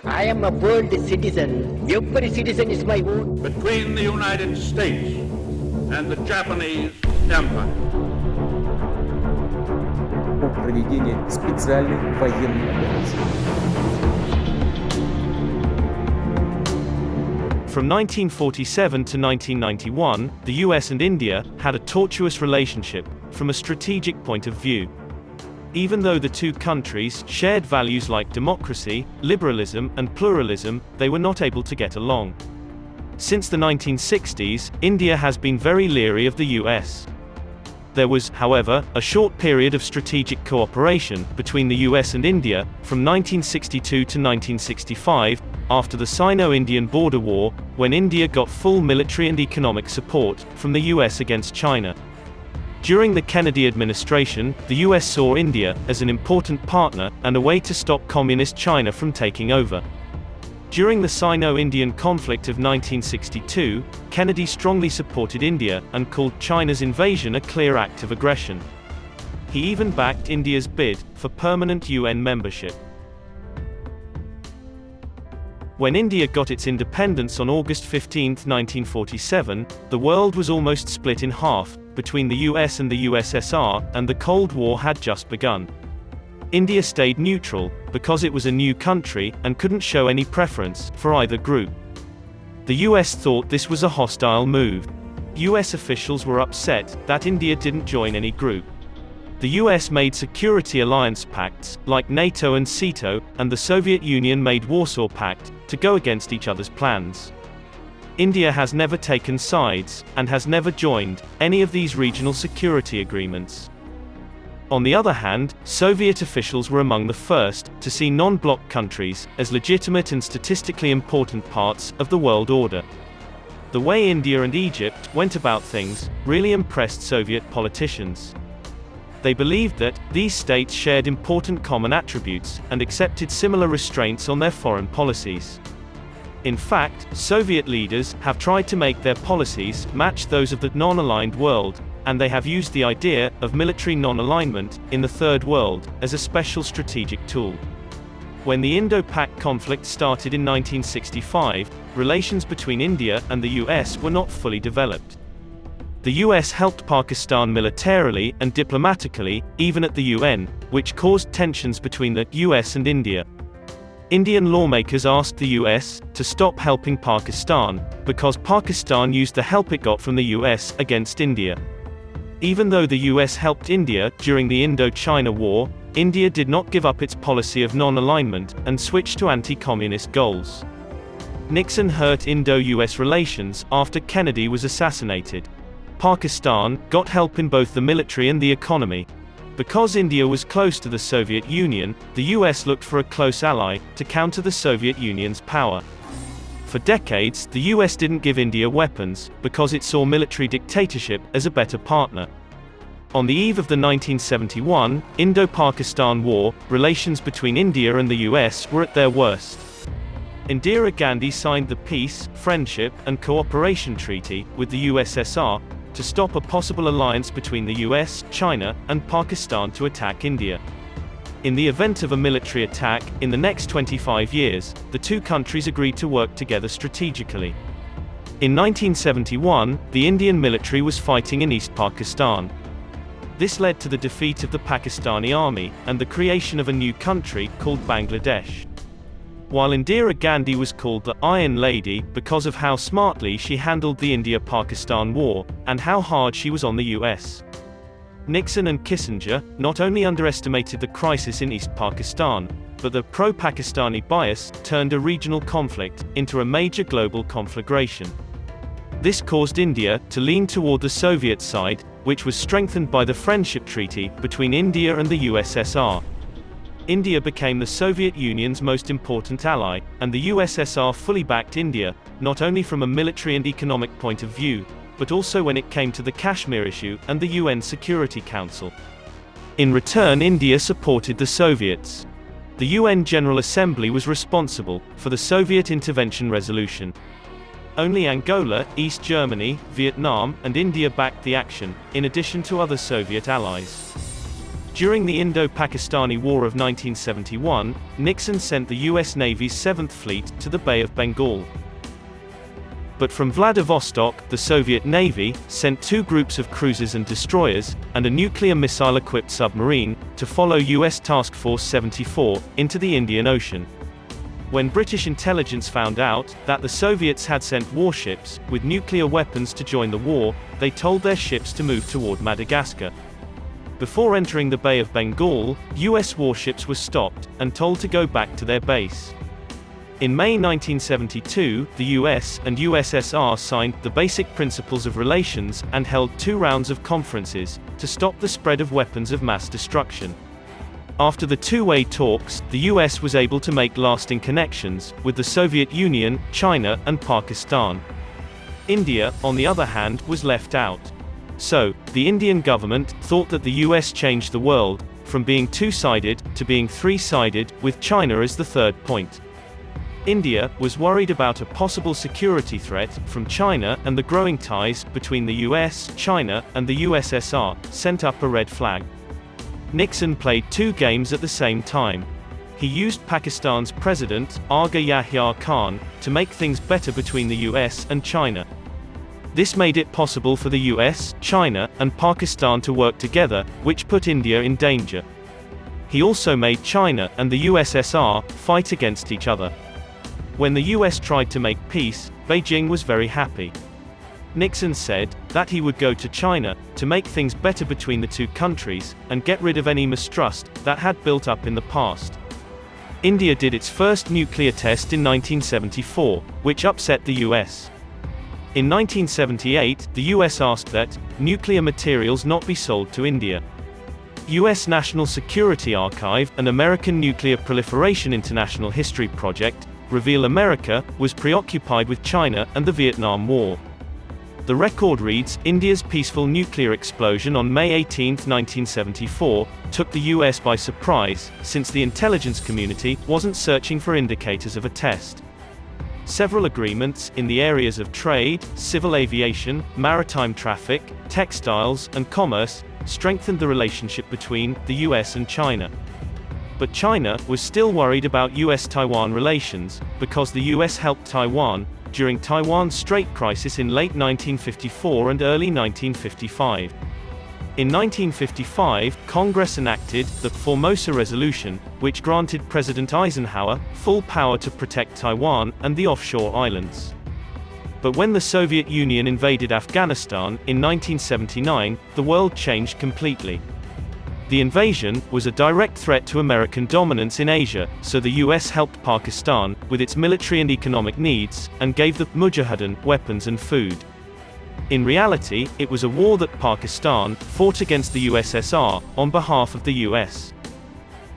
I am a world citizen. Every citizen is my own. Between the United States and the Japanese Empire. О проведении специальной военной операции. From 1947 to 1991, the US and India had a tortuous relationship from a strategic point of view. Even though the two countries shared values like democracy, liberalism, and pluralism, they were not able to get along. Since the 1960s, India has been very leery of the US. There was, however, a short period of strategic cooperation between the US and India, from 1962 to 1965, after the Sino-Indian border war, when India got full military and economic support from the US against China. During the Kennedy administration, the US saw India as an important partner and a way to stop communist China from taking over. During the Sino-Indian conflict of 1962, Kennedy strongly supported India and called China's invasion a clear act of aggression. He even backed India's bid for permanent UN membership. When India got its independence on August 15, 1947, the world was almost split in half, between the US and the USSR, and the Cold War had just begun. India stayed neutral, because it was a new country, and couldn't show any preference for either group. The US thought this was a hostile move. US officials were upset that India didn't join any group. The US made security alliance pacts, like NATO and SEATO, and the Soviet Union made Warsaw Pact, to go against each other's plans. India has never taken sides, and has never joined, any of these regional security agreements. On the other hand, Soviet officials were among the first to see non-bloc countries as legitimate and statistically important parts of the world order. The way India and Egypt went about things really impressed Soviet politicians. They believed that these states shared important common attributes and accepted similar restraints on their foreign policies. In fact, Soviet leaders have tried to make their policies match those of the non-aligned world, and they have used the idea of military non-alignment in the Third World as a special strategic tool. When the Indo-Pak conflict started in 1965, relations between India and the US were not fully developed. The US helped Pakistan militarily and diplomatically, even at the UN, which caused tensions between the US and India. Indian lawmakers asked the US to stop helping Pakistan, because Pakistan used the help it got from the US against India. Even though the US helped India during the Indo-China War, India did not give up its policy of non-alignment and switched to anti-communist goals. Nixon hurt Indo-US relations after Kennedy was assassinated. Pakistan got help in both the military and the economy. Because India was close to the Soviet Union, the US looked for a close ally to counter the Soviet Union's power. For decades, the US didn't give India weapons, because it saw military dictatorship as a better partner. On the eve of the 1971 Indo-Pakistan War, relations between India and the US were at their worst. Indira Gandhi signed the Peace, Friendship, and Cooperation Treaty with the USSR, to stop a possible alliance between the US, China, and Pakistan to attack India. In the event of a military attack, in the next 25 years, the two countries agreed to work together strategically. In 1971, the Indian military was fighting in East Pakistan. This led to the defeat of the Pakistani army, and the creation of a new country, called Bangladesh. While Indira Gandhi was called the Iron Lady because of how smartly she handled the India-Pakistan war, and how hard she was on the US. Nixon and Kissinger not only underestimated the crisis in East Pakistan, but the pro-Pakistani bias turned a regional conflict into a major global conflagration. This caused India to lean toward the Soviet side, which was strengthened by the Friendship Treaty between India and the USSR. India became the Soviet Union's most important ally, and the USSR fully backed India, not only from a military and economic point of view, but also when it came to the Kashmir issue and the UN Security Council. In return, India supported the Soviets. The UN General Assembly was responsible for the Soviet intervention resolution. Only Angola, East Germany, Vietnam, and India backed the action, in addition to other Soviet allies. During the Indo-Pakistani War of 1971, Nixon sent the U.S. Navy's 7th Fleet to the Bay of Bengal. But from Vladivostok, the Soviet Navy sent 2 groups of cruisers and destroyers, and a nuclear missile-equipped submarine, to follow U.S. Task Force 74, into the Indian Ocean. When British intelligence found out that the Soviets had sent warships with nuclear weapons to join the war, they told their ships to move toward Madagascar. Before entering the Bay of Bengal, U.S. warships were stopped and told to go back to their base. In May 1972, the US and USSR signed the Basic Principles of Relations and held 2 rounds of conferences to stop the spread of weapons of mass destruction. After the two-way talks, the US was able to make lasting connections with the Soviet Union, China, and Pakistan. India, on the other hand, was left out. So, the Indian government thought that the US changed the world from being two-sided to being three-sided, with China as the third point. India was worried about a possible security threat from China, and the growing ties between the US, China, and the USSR sent up a red flag. Nixon played 2 games at the same time. He used Pakistan's president, Aga Yahya Khan, to make things better between the US and China. This made it possible for the US, China, and Pakistan to work together, which put India in danger. He also made China and the USSR fight against each other. When the US tried to make peace, Beijing was very happy. Nixon said that he would go to China to make things better between the 2 countries and get rid of any mistrust that had built up in the past. India did its first nuclear test in 1974, which upset the US. In 1978, the US asked that nuclear materials not be sold to India. US National Security Archive and American Nuclear Proliferation International History Project reveal America was preoccupied with China and the Vietnam War. The record reads, India's peaceful nuclear explosion on May 18, 1974, took the US by surprise, since the intelligence community wasn't searching for indicators of a test. Several agreements in the areas of trade, civil aviation, maritime traffic, textiles, and commerce strengthened the relationship between the US and China. But China was still worried about US-Taiwan relations, because the US helped Taiwan during Taiwan's Strait crisis in late 1954 and early 1955. In 1955, Congress enacted the Formosa Resolution, which granted President Eisenhower full power to protect Taiwan and the offshore islands. But when the Soviet Union invaded Afghanistan in 1979, the world changed completely. The invasion was a direct threat to American dominance in Asia, so the US helped Pakistan with its military and economic needs, and gave the Mujahideen weapons and food. In reality, it was a war that Pakistan fought against the USSR on behalf of the US.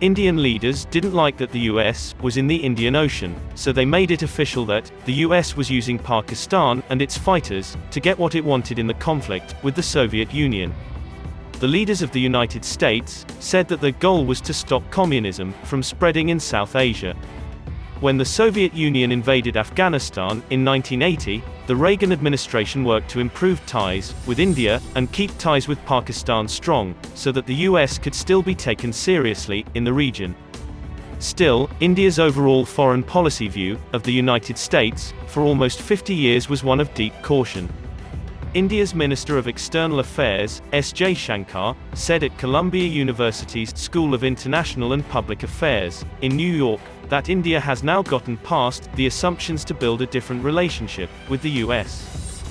Indian leaders didn't like that the US was in the Indian Ocean, so they made it official that the US was using Pakistan and its fighters to get what it wanted in the conflict with the Soviet Union. The leaders of the United States said that their goal was to stop communism from spreading in South Asia. When the Soviet Union invaded Afghanistan in 1980, the Reagan administration worked to improve ties with India and keep ties with Pakistan strong, so that the US could still be taken seriously in the region. Still, India's overall foreign policy view of the United States for almost 50 years was one of deep caution. India's Minister of External Affairs, S. J. Shankar, said at Columbia University's School of International and Public Affairs, in New York, that India has now gotten past the assumptions to build a different relationship with the US.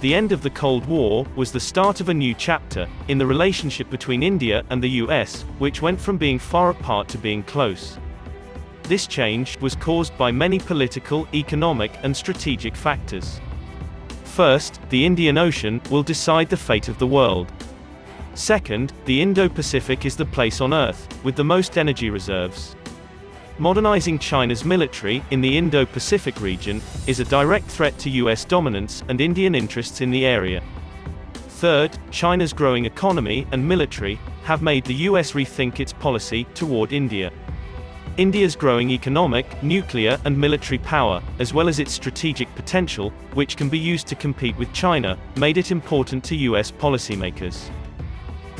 The end of the Cold War was the start of a new chapter in the relationship between India and the US, which went from being far apart to being close. This change was caused by many political, economic, and strategic factors. First, the Indian Ocean will decide the fate of the world. Second, the Indo-Pacific is the place on Earth with the most energy reserves. Modernizing China's military in the Indo-Pacific region is a direct threat to US dominance and Indian interests in the area. Third, China's growing economy and military have made the US rethink its policy toward India. India's growing economic, nuclear, and military power, as well as its strategic potential, which can be used to compete with China, made it important to US policymakers.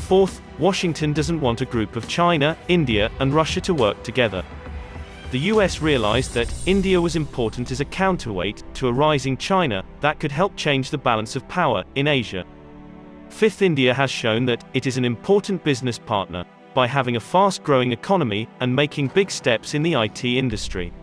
Fourth, Washington doesn't want a group of China, India, and Russia to work together. The US realized that India was important as a counterweight to a rising China that could help change the balance of power in Asia. Fifth, India has shown that it is an important business partner by having a fast-growing economy and making big steps in the IT industry.